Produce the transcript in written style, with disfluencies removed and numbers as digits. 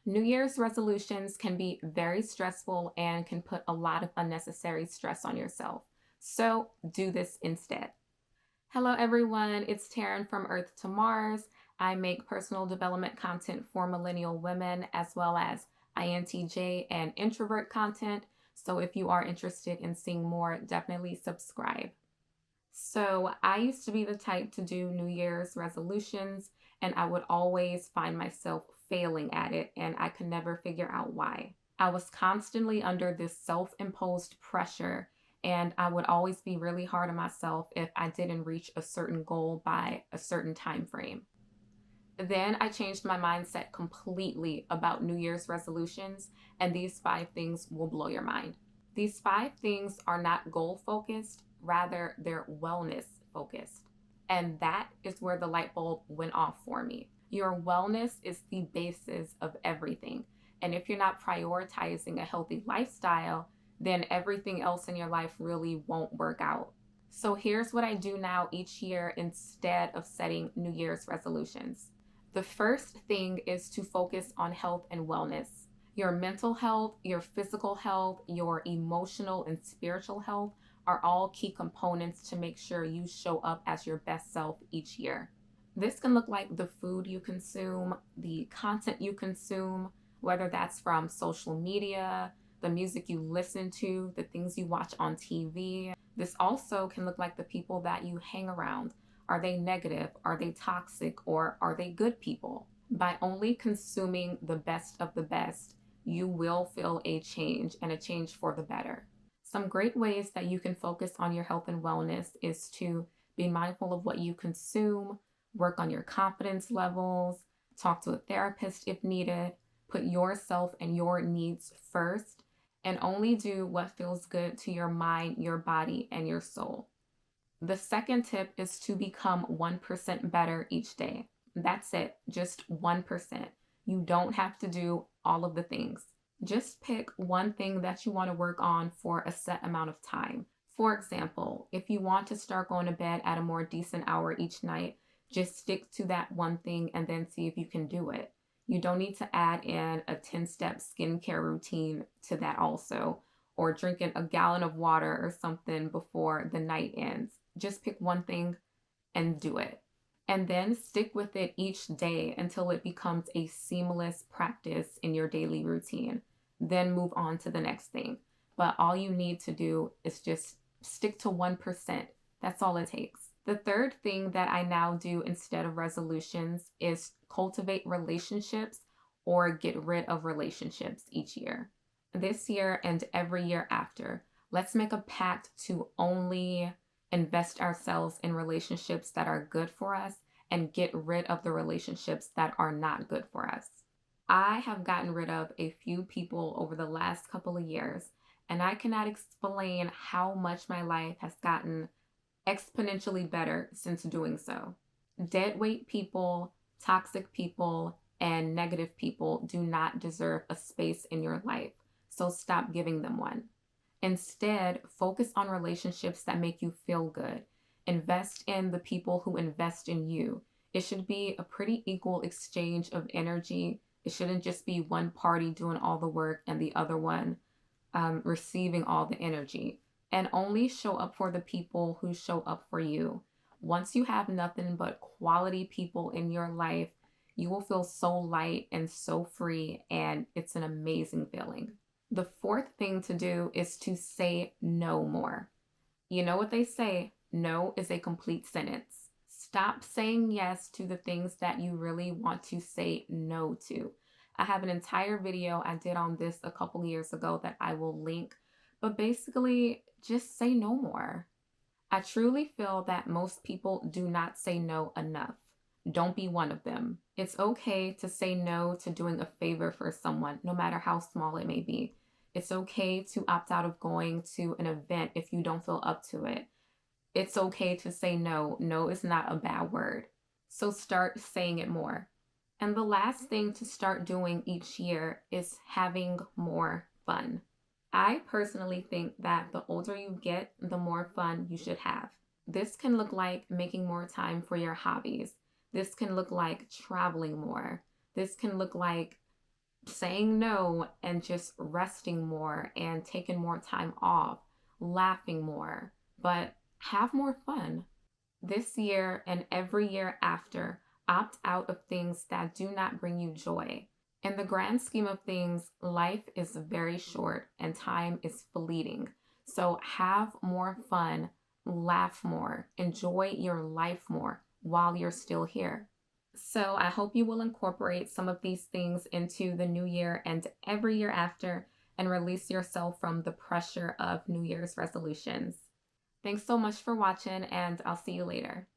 New Year's resolutions can be very stressful and can put a lot of unnecessary stress on yourself. So do this instead. Hello, everyone. It's Taryn from Earth to Mars. I make personal development content for millennial women as well as INTJ and introvert content. So if you are interested in seeing more, definitely subscribe. So I used to be the type to do New Year's resolutions, and I would always find myself failing at it, and I could never figure out why. I was constantly under this self imposed pressure, and I would always be really hard on myself if I didn't reach a certain goal by a certain time frame. Then I changed my mindset completely about New Year's resolutions, and these five things will blow your mind. These five things are not goal focused, rather, they're wellness focused. And that is where the light bulb went off for me. Your wellness is the basis of everything. And if you're not prioritizing a healthy lifestyle, then everything else in your life really won't work out. So here's what I do now each year instead of setting New Year's resolutions. The first thing is to focus on health and wellness. Your mental health, your physical health, your emotional and spiritual health are all key components to make sure you show up as your best self each year. This can look like the food you consume, the content you consume, whether that's from social media, the music you listen to, the things you watch on TV. This also can look like the people that you hang around. Are they negative? Are they toxic? Or are they good people? By only consuming the best of the best, you will feel a change and a change for the better. Some great ways that you can focus on your health and wellness is to be mindful of what you consume, work on your confidence levels, talk to a therapist if needed, put yourself and your needs first, and only do what feels good to your mind, your body, and your soul. The second tip is to become 1% better each day. That's it, just 1%. You don't have to do all of the things. Just pick one thing that you want to work on for a set amount of time. For example, if you want to start going to bed at a more decent hour each night, just stick to that one thing and then see if you can do it. You don't need to add in a 10-step skincare routine to that also, or drinking a gallon of water or something before the night ends. Just pick one thing and do it. And then stick with it each day until it becomes a seamless practice in your daily routine. Then move on to the next thing. But all you need to do is just stick to 1%. That's all it takes. The third thing that I now do instead of resolutions is cultivate relationships or get rid of relationships each year. This year and every year after, let's make a pact to only invest ourselves in relationships that are good for us and get rid of the relationships that are not good for us. I have gotten rid of a few people over the last couple of years, and I cannot explain how much my life has gotten exponentially better since doing so. Deadweight people, toxic people, and negative people do not deserve a space in your life, so stop giving them one. Instead, focus on relationships that make you feel good. Invest in the people who invest in you. It should be a pretty equal exchange of energy. It shouldn't just be one party doing all the work and the other one receiving all the energy. And only show up for the people who show up for you. Once you have nothing but quality people in your life, you will feel so light and so free, and it's an amazing feeling. The fourth thing to do is to say no more. You know what they say, no is a complete sentence. Stop saying yes to the things that you really want to say no to. I have an entire video I did on this a couple years ago that I will link, but basically just say no more. I truly feel that most people do not say no enough. Don't be one of them. It's okay to say no to doing a favor for someone, no matter how small it may be. It's okay to opt out of going to an event if you don't feel up to it. It's okay to say no. No is not a bad word. So start saying it more. And the last thing to start doing each year is having more fun. I personally think that the older you get, the more fun you should have. This can look like making more time for your hobbies. This can look like traveling more. This can look like saying no and just resting more and taking more time off, laughing more, but have more fun. This year and every year after, opt out of things that do not bring you joy. In the grand scheme of things, life is very short and time is fleeting. So have more fun, laugh more, enjoy your life more while you're still here. So I hope you will incorporate some of these things into the new year and every year after and release yourself from the pressure of New Year's resolutions. Thanks so much for watching, and I'll see you later.